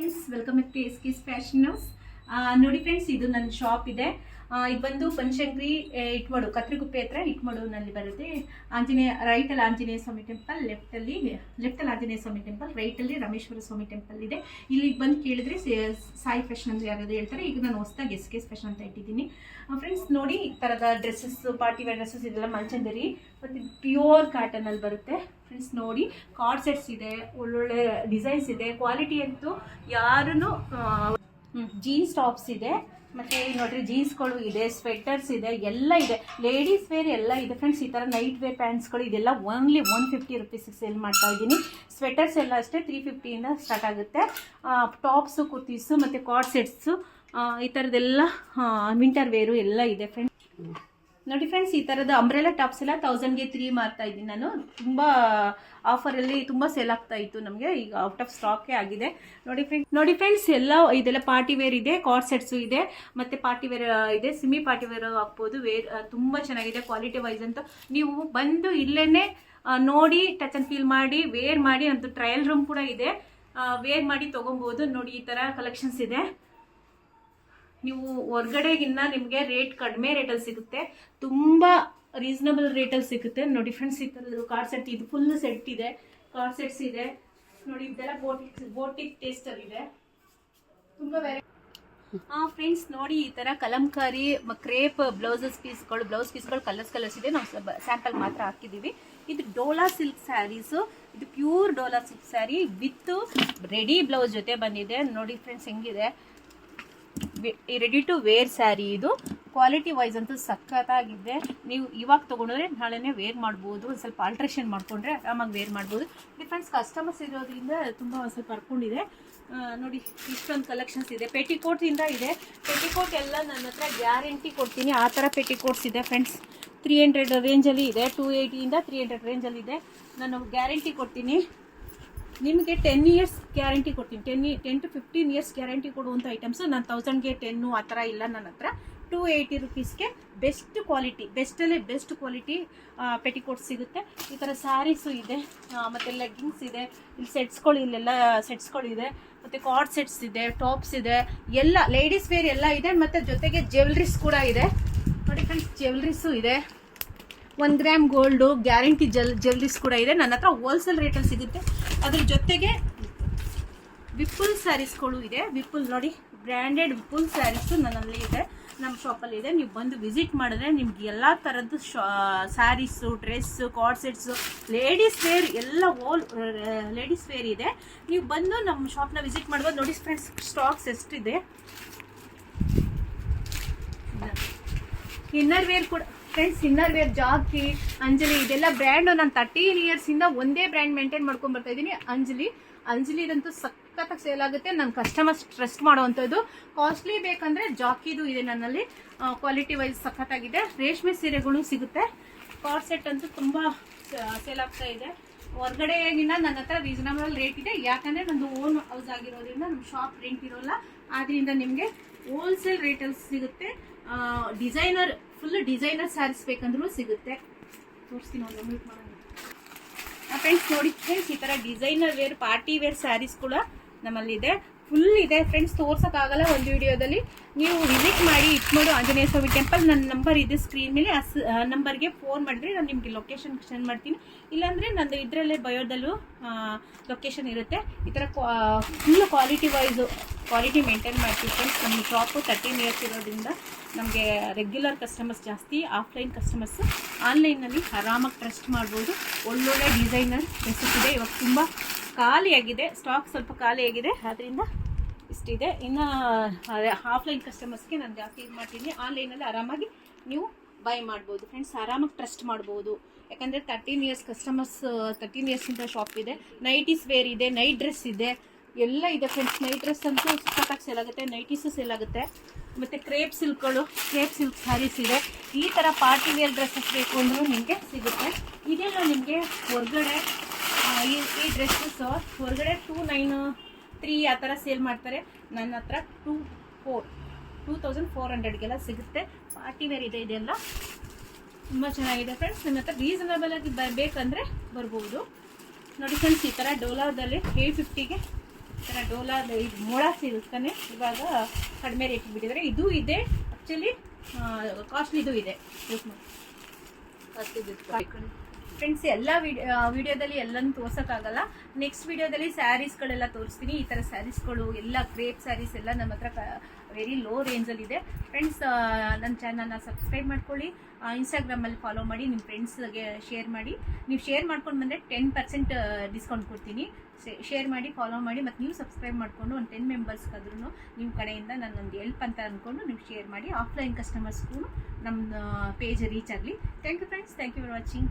Friends, welcome back to S fashion house. ನೋಡಿ friends, ಇದು ನನ್ನ ಶಾಪ್ ಇದೆ. ಇದು ಬಂದು ಬನಶಂಕರಿ ಇಟ್ಮಡು, ಕತ್ರಿಗುಪ್ಪೆ ಹತ್ರ ಇಟ್ಮಡುನಲ್ಲಿ ಬರುತ್ತೆ. ಆಂಜನೇಯ ರೈಟಲ್ಲಿ ಆಂಜನೇಯ ಸ್ವಾಮಿ ಟೆಂಪಲ್, ಲೆಫ್ಟಲ್ಲಿ ಆಂಜನೇಯ ಸ್ವಾಮಿ ಟೆಂಪಲ್, ರೈಟಲ್ಲಿ ರಾಮೇಶ್ವರ ಸ್ವಾಮಿ ಟೆಂಪಲ್ ಇದೆ. ಇಲ್ಲಿ ಬಂದು ಕೇಳಿದ್ರೆ ಸಾಯಿ ಫ್ಯಾಷನ್ ಅಂತ ಯಾರಾದ್ರು ಹೇಳ್ತಾರೆ. ಈಗ ನಾನು ಹೊಸದಾಗಿ ಎಸ್ ಫ್ಯಾಷನ್ ಅಂತ ಇಟ್ಟಿದ್ದೀನಿ. ಫ್ರೆಂಡ್ಸ್ ನೋಡಿ, ಈ ಥರದ ಡ್ರೆಸ್ಸಸ್, ಪಾರ್ಟಿ ವೇರ್ ಡ್ರೆಸ್ಸಸ್ ಇದೆಲ್ಲ ಮಲ್ಚಂದರಿ ಮತ್ತು ಪ್ಯೂರ್ ಕಾಟನಲ್ಲಿ ಬರುತ್ತೆ. ಫ್ರೆಂಡ್ಸ್ ನೋಡಿ, ಕಾರ್ಡ್ ಸೆಟ್ಸ್ ಇದೆ, ಒಳ್ಳೊಳ್ಳೆ ಡಿಸೈನ್ಸ್ ಇದೆ. ಕ್ವಾಲಿಟಿ ಅಂತೂ ಯಾರೂ ಜೀನ್ಸ್ ಟಾಪ್ಸ್ ಇದೆ, ಮತ್ತು ನೋಡ್ರಿ ಜೀನ್ಸ್ಗಳು ಇದೆ, ಸ್ವೆಟರ್ಸ್ ಇದೆ, ಎಲ್ಲ ಇದೆ. ಲೇಡೀಸ್ ವೇರ್ ಎಲ್ಲ ಇದೆ ಫ್ರೆಂಡ್ಸ್. ಈ ಥರ ನೈಟ್ ವೇರ್ ಪ್ಯಾಂಟ್ಸ್ಗಳು ಇದೆಲ್ಲ ಓನ್ಲಿ 150 ರುಪೀಸಿಗೆ ಸೇಲ್ ಮಾಡ್ತಾ ಇದ್ದೀನಿ. ಸ್ವೆಟರ್ಸ್ ಎಲ್ಲ ಅಷ್ಟೇ 350ಇಂದ ಸ್ಟಾರ್ಟ್ ಆಗುತ್ತೆ. ಟಾಪ್ಸು, ಕುರ್ತೀಸು ಮತ್ತು ಕಾರ್ಡ್ ಸೆಟ್ಸು, ಈ ಥರದ್ದೆಲ್ಲ ವಿಂಟರ್ ವೇರು ಎಲ್ಲ ಇದೆ ಫ್ರೆಂಡ್ಸ್. ನೋಡಿ ಫ್ರೆಂಡ್ಸ್, ಈ ಥರದ ಅಂಬ್ರೆಲಾ ಟಾಪ್ಸ್ ಎಲ್ಲ 1000ಗೆ 3 ಮಾರ್ತಾ ಇದ್ದೀನಿ ನಾನು. ತುಂಬ ಆಫರಲ್ಲಿ ತುಂಬ ಸೇಲ್ ಆಗ್ತಾ ಇತ್ತು ನಮಗೆ. ಈಗ ಔಟ್ ಆಫ್ ಸ್ಟಾಕೇ ಆಗಿದೆ. ನೋಡಿ ಫ್ರೆಂಡ್ಸ್, ಎಲ್ಲ ಇದೆಲ್ಲ ಪಾರ್ಟಿ ವೇರ್ ಇದೆ, ಕಾರ್ಡ್ ಸೆಟ್ಸು ಇದೆ, ಮತ್ತು ಪಾರ್ಟಿ ವೇರ್ ಇದೆ, ಸಿಮಿ ಪಾರ್ಟಿ ವೇರ್ ಹಾಕ್ಬೋದು. ತುಂಬ ಚೆನ್ನಾಗಿದೆ ಕ್ವಾಲಿಟಿ ವೈಸ್ ಅಂತ. ನೀವು ಬಂದು ಇಲ್ಲೇ ನೋಡಿ, ಟಚ್ ಆ್ಯಂಡ್ ಫೀಲ್ ಮಾಡಿ, ವೇರ್ ಮಾಡಿ, ಅಂತ ಟ್ರಯಲ್ ರೂಮ್ ಕೂಡ ಇದೆ. ವೇರ್ ಮಾಡಿ ತೊಗೊಬೋದು. ನೋಡಿ, ಈ ಥರ ಕಲೆಕ್ಷನ್ಸ್ ಇದೆ. ನೀವು ಹೊರ್ಗಡೆಗಿನ್ನ ನಿಮಗೆ ರೇಟ್ ಕಡಿಮೆ ರೇಟಲ್ಲಿ ಸಿಗುತ್ತೆ, ತುಂಬ ರೀಸನಬಲ್ ರೇಟಲ್ಲಿ ಸಿಗುತ್ತೆ. ನೋಡಿ ಫ್ರೆಂಡ್ಸ್, ಈ ಥರದ್ದು ಕಾರ್ಡ್ ಸೆಟ್, ಇದು ಫುಲ್ ಸೆಟ್ ಇದೆ, ಕಾರ್ಡ್ ಸೆಟ್ಸ್ ಇದೆ. ನೋಡಿ, ಇದೆಲ್ಲ ಬೋಟಿಕ್ ಟೇಸ್ಟಲ್ಲಿ ಇದೆ, ತುಂಬ ಫ್ರೆಂಡ್ಸ್ ನೋಡಿ, ಈ ಥರ ಕಲಂಕಾರಿ ಕ್ರೇಪ್ ಬ್ಲೌಸ್ ಪೀಸ್ಗಳು ಕಲರ್ಸ್ ಇದೆ. ನಾವು ಸ್ಯಾಂಪಲ್ ಮಾತ್ರ ಹಾಕಿದ್ದೀವಿ. ಇದು ಡೋಲಾ ಸಿಲ್ಕ್ ಸ್ಯಾರೀಸು, ಇದು pure Dhola silk sari with ready blouse ಜೊತೆ ಬಂದಿದೆ. ನೋಡಿ ಫ್ರೆಂಡ್ಸ್, ಹೆಂಗಿದೆ, ರೆಡಿ ಟು ವೇರ್ ಸ್ಯಾರಿ. ಇದು ಕ್ವಾಲಿಟಿ ವೈಸ್ ಅಂತೂ ಸಖತ್ತಾಗಿದೆ. ನೀವು ಇವಾಗ ತೊಗೊಂಡ್ರೆ ನಾಳೆನೇ ವೇರ್ ಮಾಡ್ಬೋದು. ಒಂದು ಸ್ವಲ್ಪ ಆಲ್ಟ್ರೇಷನ್ ಮಾಡಿಕೊಂಡ್ರೆ ಆರಾಮಾಗಿ ವೇರ್ ಮಾಡ್ಬೋದು. ಡಿಫ್ರೆಂಟ್ಸ್ ಕಸ್ಟಮರ್ಸ್ ಇರೋದ್ರಿಂದ ತುಂಬ ಸ್ವಲ್ಪ ಹರ್ಕೊಂಡಿದೆ. ನೋಡಿ, ಇಷ್ಟೊಂದು ಕಲೆಕ್ಷನ್ಸ್ ಇದೆ. ಪೆಟಿಕೋಟ್ಸಿಂದ ಇದೆ. ಪೆಟಿಕೋಟ್ ಎಲ್ಲ ನನ್ನ ಹತ್ರ ಗ್ಯಾರಂಟಿ ಕೊಡ್ತೀನಿ. ಆ ಥರ ಪೆಟಿಕೋಟ್ಸ್ ಇದೆ ಫ್ರೆಂಡ್ಸ್. 300 ರೇಂಜಲ್ಲಿ ಇದೆ, 280ಇಂದ 300 ರೇಂಜಲ್ಲಿ ಇದೆ. ನಾನು ಗ್ಯಾರಂಟಿ ಕೊಡ್ತೀನಿ ನಿಮಗೆ. 10 ಇಯರ್ಸ್ ಗ್ಯಾರಂಟಿ ಕೊಡ್ತೀನಿ. 10 to 15 ಇಯರ್ಸ್ ಗ್ಯಾರಂಟಿ ಕೊಡುವಂಥ ಐಟಮ್ಸು. ನಾನು 1000ಗೆ 10 ಆ ಥರ ಇಲ್ಲ ನನ್ನ ಹತ್ರ. 280 ರುಪೀಸ್ಗೆ ಬೆಸ್ಟ್ ಕ್ವಾಲಿಟಿ, ಬೆಸ್ಟಲ್ಲೇ ಬೆಸ್ಟ್ ಕ್ವಾಲಿಟಿ ಪೆಟಿಕೋಟ್ಸ್ ಸಿಗುತ್ತೆ. ಈ ಥರ ಸ್ಯಾರೀಸು ಇದೆ, ಮತ್ತು ಲೆಗ್ಗಿಂಗ್ಸ್ ಇದೆ. ಇಲ್ಲಿ ಸೆಟ್ಸ್ಗಳು, ಇಲ್ಲೆಲ್ಲ ಸೆಟ್ಸ್ಗಳಿದೆ, ಮತ್ತು ಕಾರ್ಡ್ ಸೆಟ್ಸ್ ಇದೆ, ಟಾಪ್ಸ್ ಇದೆ, ಎಲ್ಲ ಲೇಡೀಸ್ ವೇರ್ ಎಲ್ಲ ಇದೆ. ಮತ್ತು ಜೊತೆಗೆ ಜ್ಯುವೆಲ್ರೀಸ್ ಕೂಡ ಇದೆ. ನೋಡಿ ಫ್ರೆಂಡ್ಸ್, ಜ್ಯುವೆಲ್ರೀಸು ಇದೆ. 1 ಗ್ರಾಮ್ ಗೋಲ್ಡು ಗ್ಯಾರಂಟಿ ಜ್ಯುವೆಲ್ರೀಸ್ ಕೂಡ ಇದೆ. ನನ್ನ ಹತ್ರ ಹೋಲ್ಸೇಲ್ ರೇಟಲ್ಲಿ ಸಿಗುತ್ತೆ. ಅದ್ರ ಜೊತೆಗೆ ವಿಪುಲ್ ಸ್ಯಾರೀಸ್ಗಳು ಇದೆ. ವಿಪುಲ್ ನೋಡಿ, ಬ್ರ್ಯಾಂಡೆಡ್ ವಿಪುಲ್ ಸ್ಯಾರೀಸು ನನ್ನಲ್ಲಿ ಇದೆ, ನಮ್ಮ ಶಾಪಲ್ಲಿ ಇದೆ. ನೀವು ಬಂದು ವಿಸಿಟ್ ಮಾಡಿದ್ರೆ ನಿಮ್ಗೆ ಎಲ್ಲ ಥರದ್ದು sarees, dress, card sets, ladies wear ಎಲ್ಲ ಲೇಡೀಸ್ ವೇರ್ ಇದೆ. ನೀವು ಬಂದು ನಮ್ಮ ಶಾಪ್ನ ವಿಸಿಟ್ ಮಾಡ್ಬೋದು. ನೋಡಿ ಫ್ರೆಂಡ್ಸ್, ಸ್ಟಾಕ್ಸ್ ಎಷ್ಟಿದೆ. ಇನ್ನರ್ ವೇರ್ ಕೂಡ friends, inner wear Jockey, Anjali, ಇದೆಲ್ಲ ಬ್ರ್ಯಾಂಡು. ನಾನು 13 ಇಯರ್ಸಿಂದ ಒಂದೇ ಬ್ರ್ಯಾಂಡ್ ಮೇಂಟೈನ್ ಮಾಡ್ಕೊಂಡು ಬರ್ತಾ ಇದ್ದೀನಿ. ಅಂಜಲಿದಂತೂ ಸಖತ್ತಾಗಿ ಸೇಲ್ ಆಗುತ್ತೆ. ನನ್ನ ಕಸ್ಟಮರ್ಸ್ ಟ್ರಸ್ಟ್ ಮಾಡೋವಂಥದ್ದು. ಕಾಸ್ಟ್ಲಿ ಬೇಕಂದರೆ ಜಾಕಿದು ಇದೆ ನನ್ನಲ್ಲಿ. ಕ್ವಾಲಿಟಿ ವೈಸ್ ಸಖತ್ತಾಗಿದೆ. ರೇಷ್ಮೆ ಸೀರೆಗಳು ಸಿಗುತ್ತೆ. ಕಾರ್ಡ್ ಸೆಟ್ ಅಂತೂ ತುಂಬ ಸೇಲ್ ಆಗ್ತಾ ಇದೆ. ಹೊರಗಡೆಗಿನ್ನ ನನ್ನ ಹತ್ರ ರೀಸನಬಲ್ ರೇಟ್ ಇದೆ. ಯಾಕಂದರೆ ನಂದು ಓನ್ ಹೌಸ್ ಆಗಿರೋದ್ರಿಂದ ನಮ್ಮ ಶಾಪ್ ರೆಂಟ್ ಇರೋಲ್ಲ. ಆದ್ದರಿಂದ ನಿಮಗೆ ಹೋಲ್ಸೇಲ್ ರೇಟಲ್ಲಿ ಸಿಗುತ್ತೆ. ಡಿಸೈನರ್, ಫುಲ್ ಡಿಸೈನರ್ ಸ್ಯಾರೀಸ್ ಬೇಕಂದ್ರೂ ಸಿಗುತ್ತೆ. ತೋರಿಸ್ತೀನಿ, ಒಂದು ಮೀಟ್ ಮಾಡೋಣ ಫ್ರೆಂಡ್ಸ್. ನೋಡಿ ಫ್ರೆಂಡ್ಸ್, ಈ ಥರ designer wear, party wear sarees ಕೂಡ ನಮ್ಮಲ್ಲಿದೆ. ಫುಲ್ ಇದೆ ಫ್ರೆಂಡ್ಸ್, ತೋರ್ಸೋಕ್ಕಾಗಲ್ಲ ಒಂದು ವಿಡಿಯೋದಲ್ಲಿ. ನೀವು ವಿಸಿಟ್ ಮಾಡಿ ಇಟ್ಮಡು ಆಂಜನೇಯ ಸ್ವಾಮಿ ಟೆಂಪಲ್. ನನ್ನ ನಂಬರ್ ಇದೆ ಸ್ಕ್ರೀನ್ ಮೇಲೆ. ಆ ನಂಬರ್ಗೆ ಫೋನ್ ಮಾಡಿದ್ರೆ ನಾನು ನಿಮಗೆ ಲೊಕೇಶನ್ ಸೆಂಡ್ ಮಾಡ್ತೀನಿ. ಇಲ್ಲಾಂದರೆ ನಂದು ಇದರಲ್ಲೇ ಬಯೋದಲ್ಲೂ ಲೊಕೇಶನ್ ಇರುತ್ತೆ. ಈ ಥರ ಫುಲ್ ಕ್ವಾಲಿಟಿ ಮೇಂಟೈನ್ ಮಾಡ್ತೀವಿ ಫ್ರೆಂಡ್ಸ್. ನಮ್ಮ ಶಾಪು 13 ಇಯರ್ಸ್ ಇರೋದ್ರಿಂದ ನಮಗೆ ರೆಗ್ಯುಲರ್ ಕಸ್ಟಮರ್ಸ್ ಜಾಸ್ತಿ. ಆಫ್ಲೈನ್ ಕಸ್ಟಮರ್ಸು ಆನ್ಲೈನಲ್ಲಿ ಆರಾಮಾಗಿ ಟ್ರಸ್ಟ್ ಮಾಡ್ಬೋದು. ಒಳ್ಳೊಳ್ಳೆ ಡಿಸೈನರ್ ಡ್ರೆಸ್ಸಸ್ ಇದೆ. ಇವಾಗ ತುಂಬ ಖಾಲಿಯಾಗಿದೆ, ಸ್ಟಾಕ್ ಸ್ವಲ್ಪ ಖಾಲಿಯಾಗಿದೆ, ಆದ್ದರಿಂದ ಇಷ್ಟಿದೆ. ಇನ್ನು ಆಫ್ಲೈನ್ ಕಸ್ಟಮರ್ಸ್ಗೆ ನಾನು ಜಾಸ್ತಿ ಇದು ಮಾಡ್ತೀನಿ. ಆನ್ಲೈನಲ್ಲಿ ಆರಾಮಾಗಿ ನೀವು ಬೈ ಮಾಡ್ಬೋದು ಫ್ರೆಂಡ್ಸ್, ಆರಾಮಾಗಿ ಟ್ರಸ್ಟ್ ಮಾಡ್ಬೋದು. ಯಾಕಂದರೆ 13 ಇಯರ್ಸ್ ಕಸ್ಟಮರ್ಸ್, 13 ಇಯರ್ಸಿಂದ ಶಾಪ್ ಇದೆ. ನೈಟೀಸ್ ವೇರ್ ಇದೆ, ನೈಟ್ ಡ್ರೆಸ್ ಇದೆ, ಎಲ್ಲ ಇದೆ ಫ್ರೆಂಡ್ಸ್. ನೈಟ್ ಡ್ರೆಸ್ ಅಂತೂ ಸಖತ್ತಾಗಿ ಸೇಲ್ ಆಗುತ್ತೆ, ನೈಟೀಸು ಸೇಲ್ ಆಗುತ್ತೆ. ಮತ್ತು ಕ್ರೇಪ್ ಸಿಲ್ಕ್ ಸ್ಯಾರೀಸ್ ಇದೆ. ಈ ಥರ ಪಾರ್ಟಿ ವೇರ್ ಡ್ರೆಸ್ಸಸ್ ಬೇಕು ಅಂದರೂ ನಿಮಗೆ ಸಿಗುತ್ತೆ. ಇದೆಲ್ಲ ನಿಮಗೆ ಹೊರಗಡೆ ಈ ಡ್ರೆಸ್ಸಸ್ ಹೊರಗಡೆ 293 ಆ ಥರ ಸೇಲ್ ಮಾಡ್ತಾರೆ. ನನ್ನ ಹತ್ರ 2400ಗೆಲ್ಲ ಸಿಗುತ್ತೆ. ಪಾರ್ಟಿ ವೇರ್ ಇದೆ. ಇದೆಲ್ಲ ತುಂಬ ಚೆನ್ನಾಗಿದೆ ಫ್ರೆಂಡ್ಸ್. ನನ್ನ ಹತ್ರ ರೀಸನಬಲ್ ಆಗಿ ಬೇಕಂದರೆ ಬರ್ಬೋದು. ನೋಡಿ ಫ್ರೆಂಡ್ಸ್, ಈ ಥರ ಡೋಲಾದಲ್ಲಿ 850ಗೆ ಈ ಥರ ಡೋಲಾ ಇದು ಮೊಳ ಸಿಲ್ಕನೇ ಇವಾಗ ಕಡಿಮೆ ರೇಟಿಗೆ ಬಿಟ್ಟಿದ್ದಾರೆ. ಇದು ಇದೆ ಆ್ಯಕ್ಚುಲಿ ಕಾಸ್ಟ್ಲಿದು ಇದೆ. ಫ್ರೆಂಡ್ಸ್, ಎಲ್ಲ ವಿಡಿಯೋದಲ್ಲಿ ಎಲ್ಲನೂ ತೋರ್ಸೋಕ್ಕಾಗಲ್ಲ. ನೆಕ್ಸ್ಟ್ ವಿಡಿಯೋದಲ್ಲಿ ಸ್ಯಾರೀಸ್ಗಳೆಲ್ಲ ತೋರಿಸ್ತೀನಿ. ಈ ಥರ ಸ್ಯಾರೀಸ್ಗಳು ಎಲ್ಲ ಕ್ರೇಪ್ ಸ್ಯಾರೀಸ್ ಎಲ್ಲ ನಮ್ಮ ಹತ್ರ ವೆರಿ ಲೋ ರೇಂಜಲ್ಲಿದೆ. ಫ್ರೆಂಡ್ಸ್, ನನ್ನ ಚಾನಲ್ನ ಸಬ್ಸ್ಕ್ರೈಬ್ ಮಾಡ್ಕೊಳ್ಳಿ. ಇನ್ಸ್ಟಾಗ್ರಾಮಲ್ಲಿ ಫಾಲೋ ಮಾಡಿ, ನಿಮ್ಮ ಫ್ರೆಂಡ್ಸ್ಗೆ ಶೇರ್ ಮಾಡಿ. ನೀವು ಶೇರ್ ಮಾಡ್ಕೊಂಡು ಬಂದರೆ 10% ಡಿಸ್ಕೌಂಟ್ ಕೊಡ್ತೀನಿ. ಶೇರ್ ಮಾಡಿ, ಫಾಲೋ ಮಾಡಿ. ಮತ್ತು ನೀವು ಸಬ್ಸ್ಕ್ರೈಬ್ ಮಾಡಿಕೊಂಡು ಒಂದು 10 ಮೆಂಬರ್ಸ್ಗಾದ್ರೂ ನಿಮ್ಮ ಕಡೆಯಿಂದ ನನ್ನೊಂದು ಹೆಲ್ಪ್ ಅಂತ ಅಂದ್ಕೊಂಡು ನೀವು ಶೇರ್ ಮಾಡಿ. ಆಫ್ಲೈನ್ ಕಸ್ಟಮರ್ಸ್ಗೂ ನಮ್ಮ ಪೇಜ್ ರೀಚ್ ಆಗಲಿ. Thank you friends, thank you for watching.